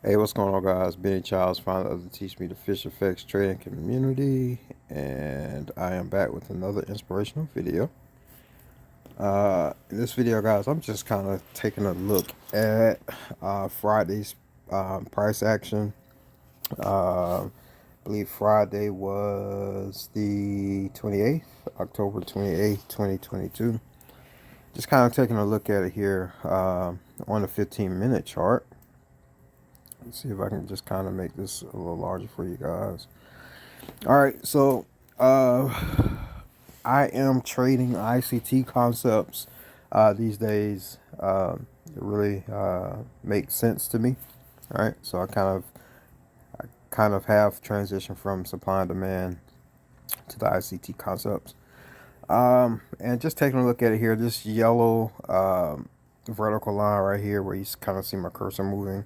Hey, what's going on, guys? Benny Childs, founder of the Teach Me the Fish Effects trading community, and I am back with another inspirational video. In this video, guys, I'm just kind of taking a look at Friday's price action. I believe Friday was the 28th, October 28th, 2022. Just kind of taking a look at it here on the 15-minute chart. Let's see if I can just kind of make this a little larger for you guys. All right, so I am trading ICT concepts these days. It really makes sense to me. All right, so I kind of have transitioned from supply and demand to the ICT concepts. And just taking a look at it here, this yellow vertical line right here, where you kind of see my cursor moving.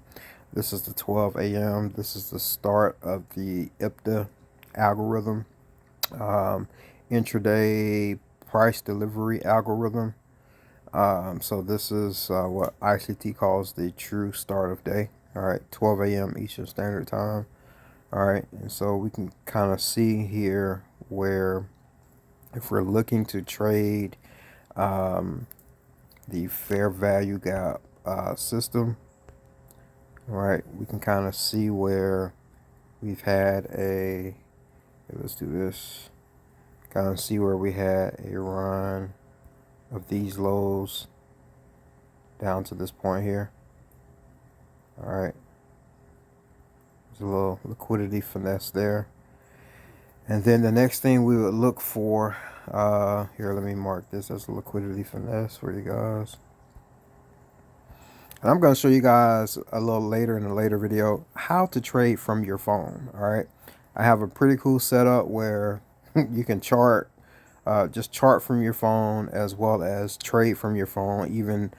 This is the 12 a.m. This is the start of the At.a algorithm, intraday price delivery algorithm. So this is what ICT calls the true start of day. All right, 12 a.m. Eastern Standard Time. All right, and so we can kind of see here where if we're looking to trade the fair value gap system, all right, we can kind of see where we've had a, let's do this, kind of see where we had a run of these lows down to this point here. All right, there's a little liquidity finesse there. And then the next thing we would look for, here, let me mark this as a liquidity finesse for you guys. And I'm going to show you guys a little later in a later video how to trade from your phone. All right, I have a pretty cool setup where you can chart, just chart from your phone as well as trade from your phone, even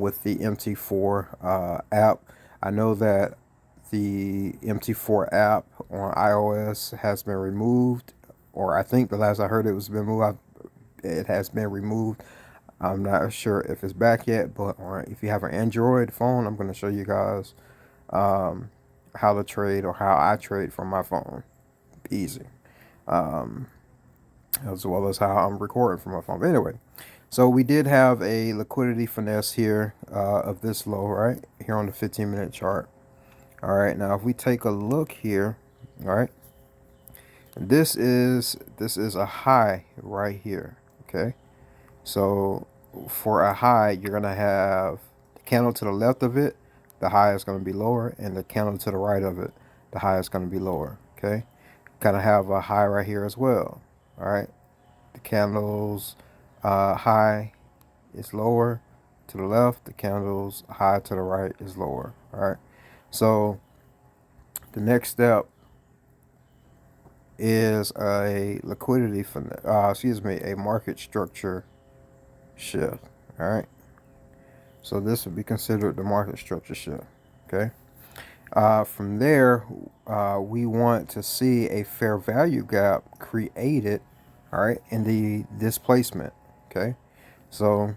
with the MT4 app. I know that the MT4 app on iOS has been removed, or I think the last I heard it was been moved. It has been removed. I'm not sure if it's back yet, but if you have an Android phone, I'm going to show you guys how to trade, or how I trade from my phone. Easy. As well as how I'm recording from my phone. But anyway, so we did have a liquidity finesse here of this low right here on the 15-minute chart. All right, now if we take a look here, all right, this is a high right here. Okay, so for a high, you're gonna have the candle to the left of it, the high is gonna be lower, and the candle to the right of it, the high is gonna be lower. Okay, kind of have a high right here as well. All right, the candle's high is lower to the left, the candle's high to the right is lower. All right, so the next step is a liquidity a market structure shift. All right, so this would be considered the market structure shift. Okay, from there, we want to see a fair value gap created, all right, in the displacement. Okay, so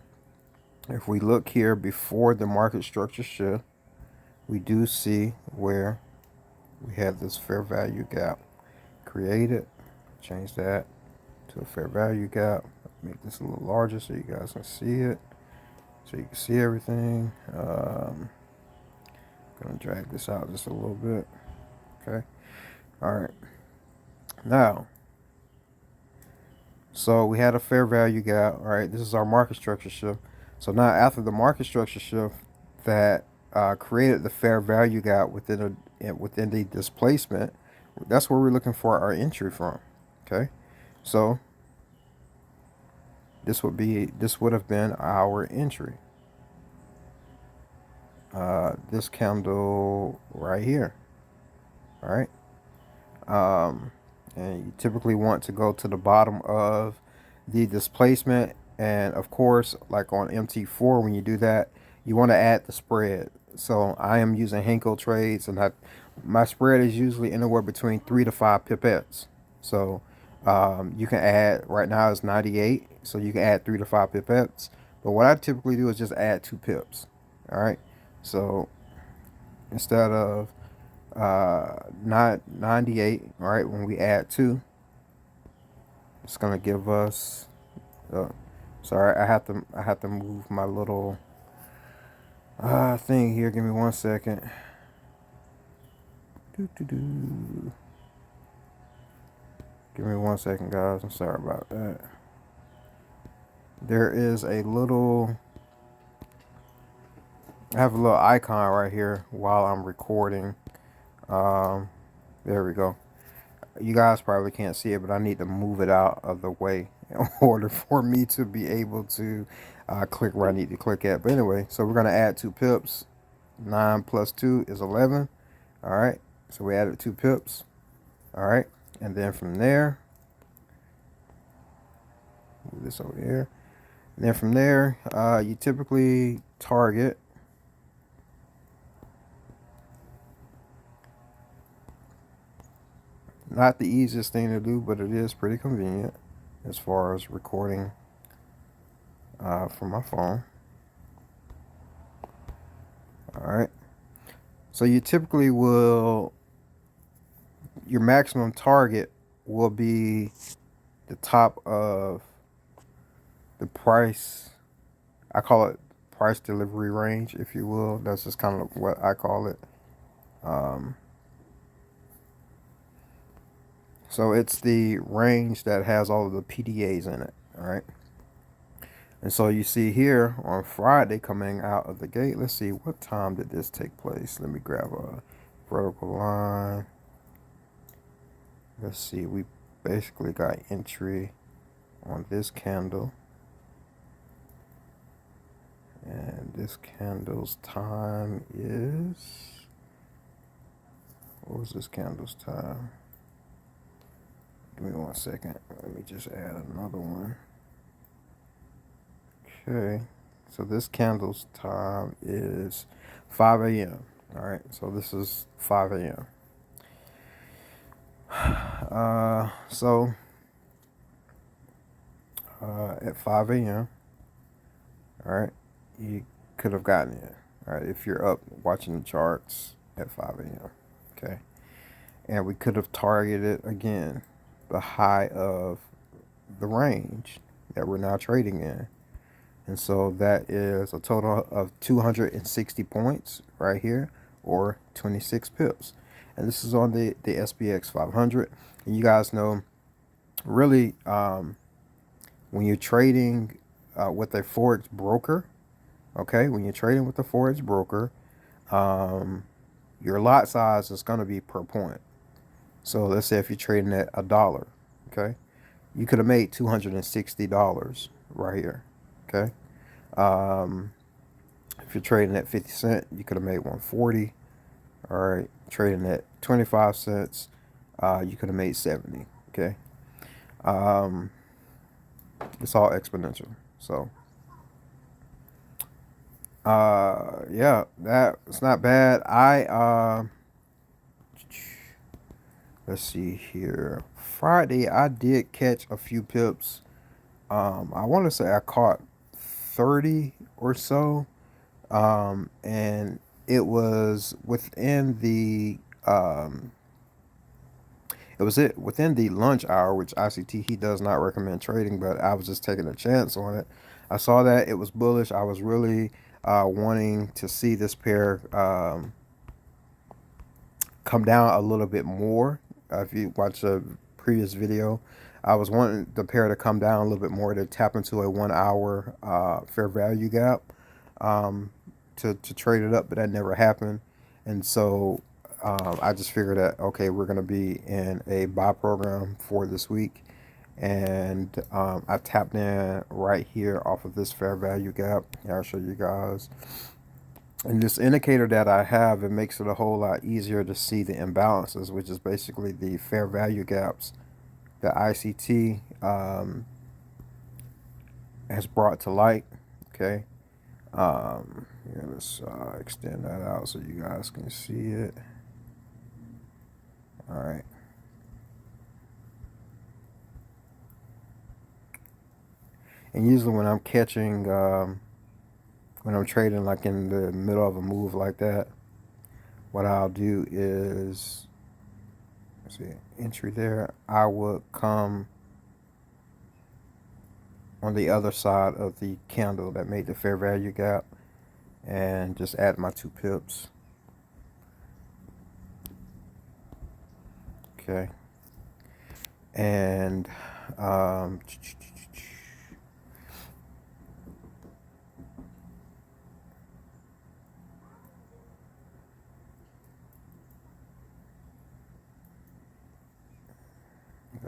if we look here before the market structure shift, we do see where we have this fair value gap created. Change that to a fair value gap. Make this a little larger so you guys can see it, so you can see everything. Gonna drag this out just a little bit. Okay, all right, now, so we had a fair value gap. All right, this is our market structure shift. So now after the market structure shift that created the fair value gap within the displacement, that's where we're looking for our entry from. Okay, so this would have been our entry. This candle right here. All right, and you typically want to go to the bottom of the displacement, and of course, like on MT4, when you do that, you want to add the spread. So I am using Henkel trades, and my spread is usually anywhere between 3 to 5 pipettes. So you can add, right now it's 98, so you can add 3 to 5 pipettes. But what I typically do is just add 2 pips. All right, so instead of not 98, right? When we add 2, it's gonna give us sorry, I have to move my little thing here. Give me 1 second. Give me 1 second, guys. I'm sorry about that. There is a little, I have a little icon right here while I'm recording. There we go. You guys probably can't see it, but I need to move it out of the way in order for me to be able to click where I need to click at. But anyway, so we're going to add 2 pips. 9 plus 2 is 11. All right. So we added 2 pips. All right. And then from there, move this over here. And then from there, you typically target not the easiest thing to do, but it is pretty convenient as far as recording from my phone. All right. So you typically will, your maximum target will be the top of the price. I call it price delivery range, if you will. That's just kind of what I call it. So it's the range that has all of the PDAs in it. All right. And so you see here on Friday coming out of the gate, let's see, what time did this take place? Let me grab a vertical line. Let's see, we basically got entry on this candle. And this candle's time is, what was this candle's time? Give me 1 second. Let me just add another one. Okay, so this candle's time is 5 a.m. All right, so this is 5 a.m. So at 5 a.m., all right, you could have gotten it. All right, if you're up watching the charts at 5 a.m. Okay, and we could have targeted again the high of the range that we're now trading in. And so that is a total of 260 points right here, or 26 pips. And this is on the SPX500. And you guys know, really, when you're trading with a Forex broker, okay, when you're trading with a Forex broker, your lot size is going to be per point. So let's say if you're trading at $1, okay, you could have made $260 right here, okay. If you're trading at 50 cents, you could have made 140. All right, trading at 25 cents, you could have made 70. Okay, it's all exponential. So, yeah, that's not bad. Let's see here. Friday, I did catch a few pips. I want to say I caught 30 or so, and it was within the within the lunch hour, which ICT he does not recommend trading, but I was just taking a chance on it. I saw that it was bullish. I was really wanting to see this pair come down a little bit more. If you watch a previous video, I was wanting the pair to come down a little bit more to tap into a 1 hour fair value gap to trade it up, but that never happened. And so I just figured that, okay, we're going to be in a buy program for this week. And I tapped in right here off of this fair value gap. I'll show you guys. And this indicator that I have, it makes it a whole lot easier to see the imbalances, which is basically the fair value gaps that ICT has brought to light. Okay. Here, let's extend that out so you guys can see it. All right. And usually when I'm catching, when I'm trading like in the middle of a move like that, what I'll do is, let's see, entry there. I would come on the other side of the candle that made the fair value gap and just add my 2 pips. Okay. And I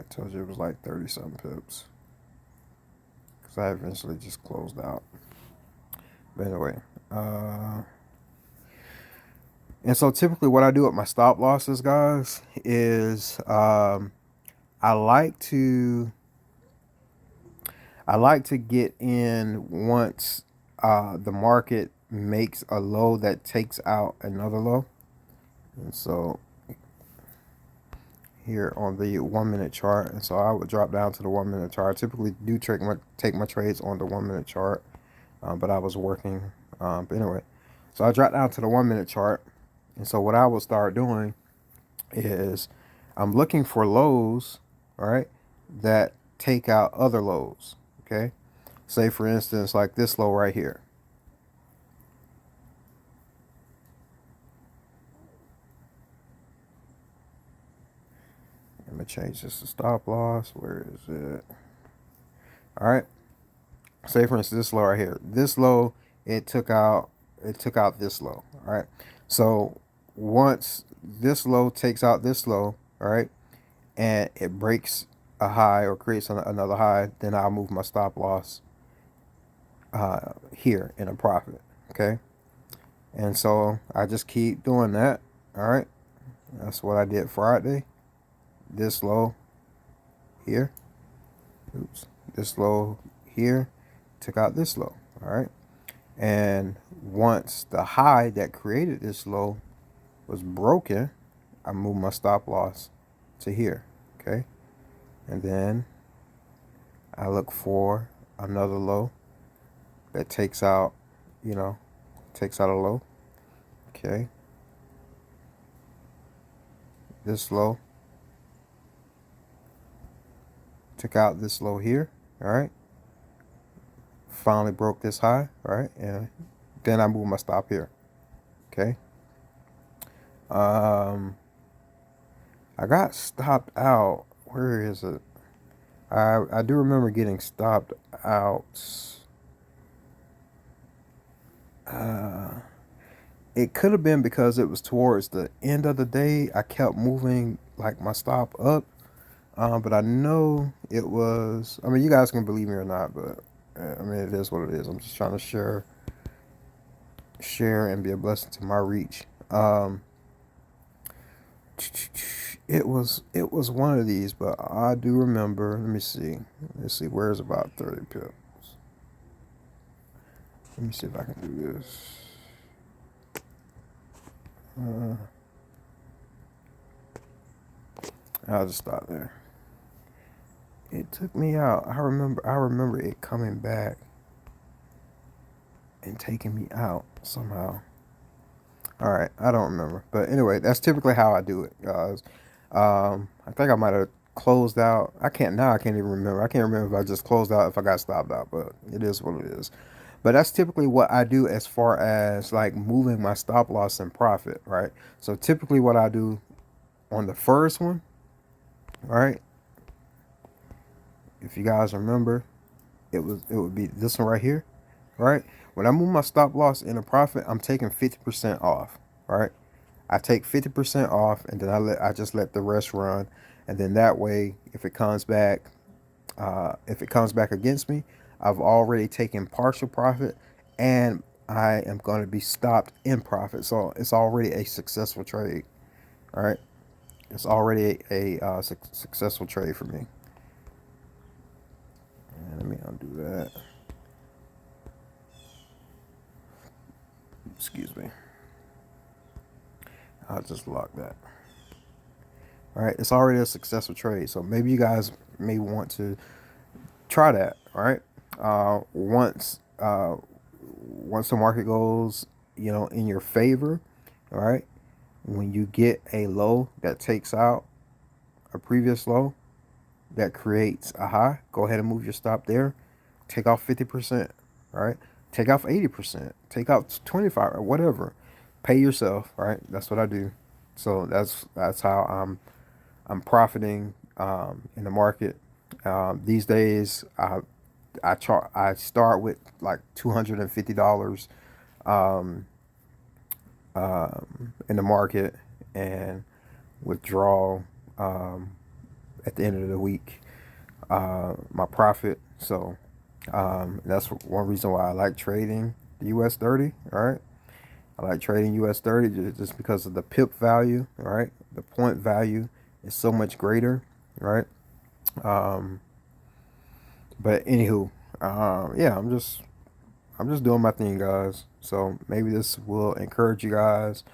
told you it was like 30 something pips, because I eventually just closed out. But anyway, and so typically what I do with my stop losses, guys, is I like to get in once the market makes a low that takes out another low. And so here on the 1 minute chart, and so I would drop down to the 1 minute chart. I typically do take my trades on the 1 minute chart, but I was working. But anyway, so I dropped down to the 1 minute chart, and so what I will start doing is I'm looking for lows, all right, that take out other lows. Okay, say for instance like this low right here. I'm gonna change this to stop loss. Where is it? All right. Say for instance this low right here. This low, it took out this low. All right. So once this low takes out this low, all right, and it breaks a high or creates another high, then I'll move my stop loss here in a profit. Okay. And so I just keep doing that. All right. That's what I did Friday. This low here. Oops. This low here took out this low. All right. And once the high that created this low was broken, I move my stop loss to here. Okay. And then I look for another low that takes out, takes out a low. Okay. This low took out this low here. All right. Finally broke this high. All right. And then I move my stop here. Okay. I got stopped out. Where is it? I do remember getting stopped out. It could have been because it was towards the end of the day. I kept moving like my stop up, but I know it was. I mean, you guys can believe me or not, but I mean, it is what it is. I'm just trying to share and be a blessing to my reach. It was one of these, but I do remember. Let me see. Let's see. Where's about 30 pips? Let me see if I can do this. I'll just stop there. It took me out. I remember it coming back and taking me out somehow. All right, I don't remember, but anyway, that's typically how I do it, guys. I think I might have closed out. I can't even remember. I can't remember if I just closed out, if I got stopped out, but it is what it is. But that's typically what I do as far as like moving my stop loss and profit, right? So typically what I do on the first one, all right, if you guys remember, it would be this one right here, right? When I move my stop loss in a profit, I'm taking 50% off, right? I take 50% off, and then I just let the rest run, and then that way, if it comes back against me, I've already taken partial profit, and I am going to be stopped in profit. So it's already a successful trade, all right? It's already a successful trade for me. And let me undo that. Excuse me. I'll just lock that. All right, it's already a successful trade. So maybe you guys may want to try that. All right. Once the market goes, in your favor, all right, when you get a low that takes out a previous low that creates a high, go ahead and move your stop there. Take off 50%, right? Take off 80%. Take out 25 or whatever. Pay yourself, right? That's what I do. So that's how I'm profiting in the market. These days, I start with like $250 um, in the market and withdraw um, at the end of the week my profit. So that's one reason why I like trading the US 30. All right, I like trading US 30 just because of the pip value. All right, the point value is so much greater. Right. Um, but anywho, yeah, I'm just doing my thing, guys. So maybe this will encourage you guys.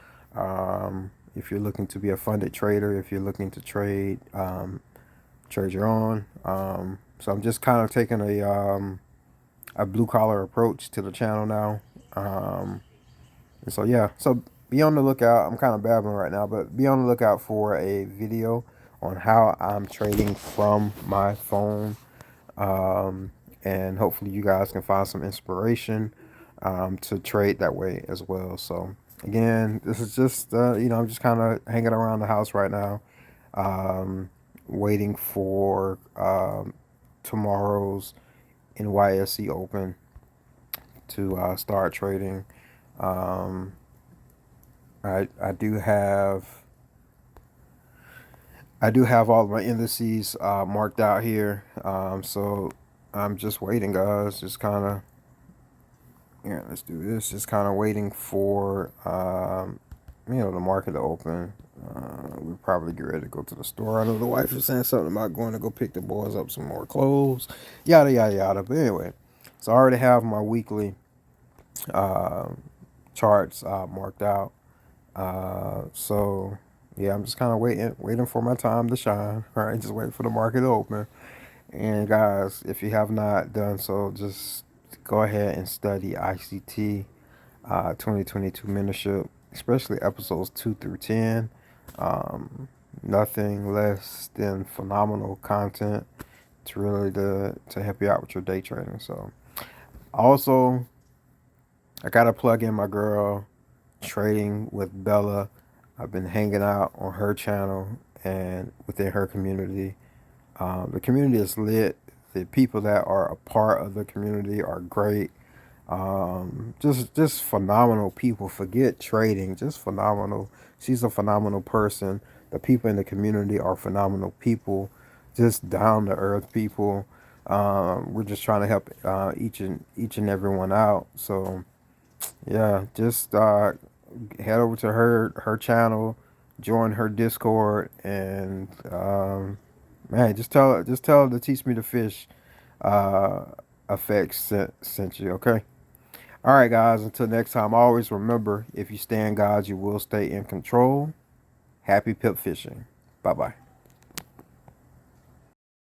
If you're looking to be a funded trader, if you're looking to trade your own. So I'm just kind of taking a blue collar approach to the channel now. And so yeah, so be on the lookout. I'm kind of babbling right now, but be on the lookout for a video on how I'm trading from my phone. Um, and hopefully you guys can find some inspiration to trade that way as well. So again, this is just I'm just kind of hanging around the house right now, waiting for tomorrow's NYSE Open to start trading. Um, I do have all of my indices marked out here. So I'm just waiting, guys. Just kind of, yeah, let's do this. Just kind of waiting for the market to open. We'll probably get ready to go to the store. I know the wife was saying something about going to go pick the boys up some more clothes, yada yada yada. But anyway, so I already have my weekly uh, charts marked out. So yeah, I'm just kind of waiting for my time to shine. All right, just waiting for the market to open. And guys, if you have not done so, just go ahead and study ICT 2022 mentorship, especially episodes 2 through 10. Nothing less than phenomenal content to really to help you out with your day trading. So also, I gotta plug in my girl trading with Bella. I've been hanging out on her channel and within her community. The community is lit. The people that are a part of the community are great. Just phenomenal people. Forget trading, just phenomenal. She's a phenomenal person. The people in the community are phenomenal people, just down to earth people. We're just trying to help each and everyone out. So yeah, just head over to her channel, join her Discord, and man, just tell her to teach me to fish. Uh, effects sent you. Okay. All right, guys. Until next time, always remember: if you stay in God, you will stay in control. Happy pip fishing. Bye bye.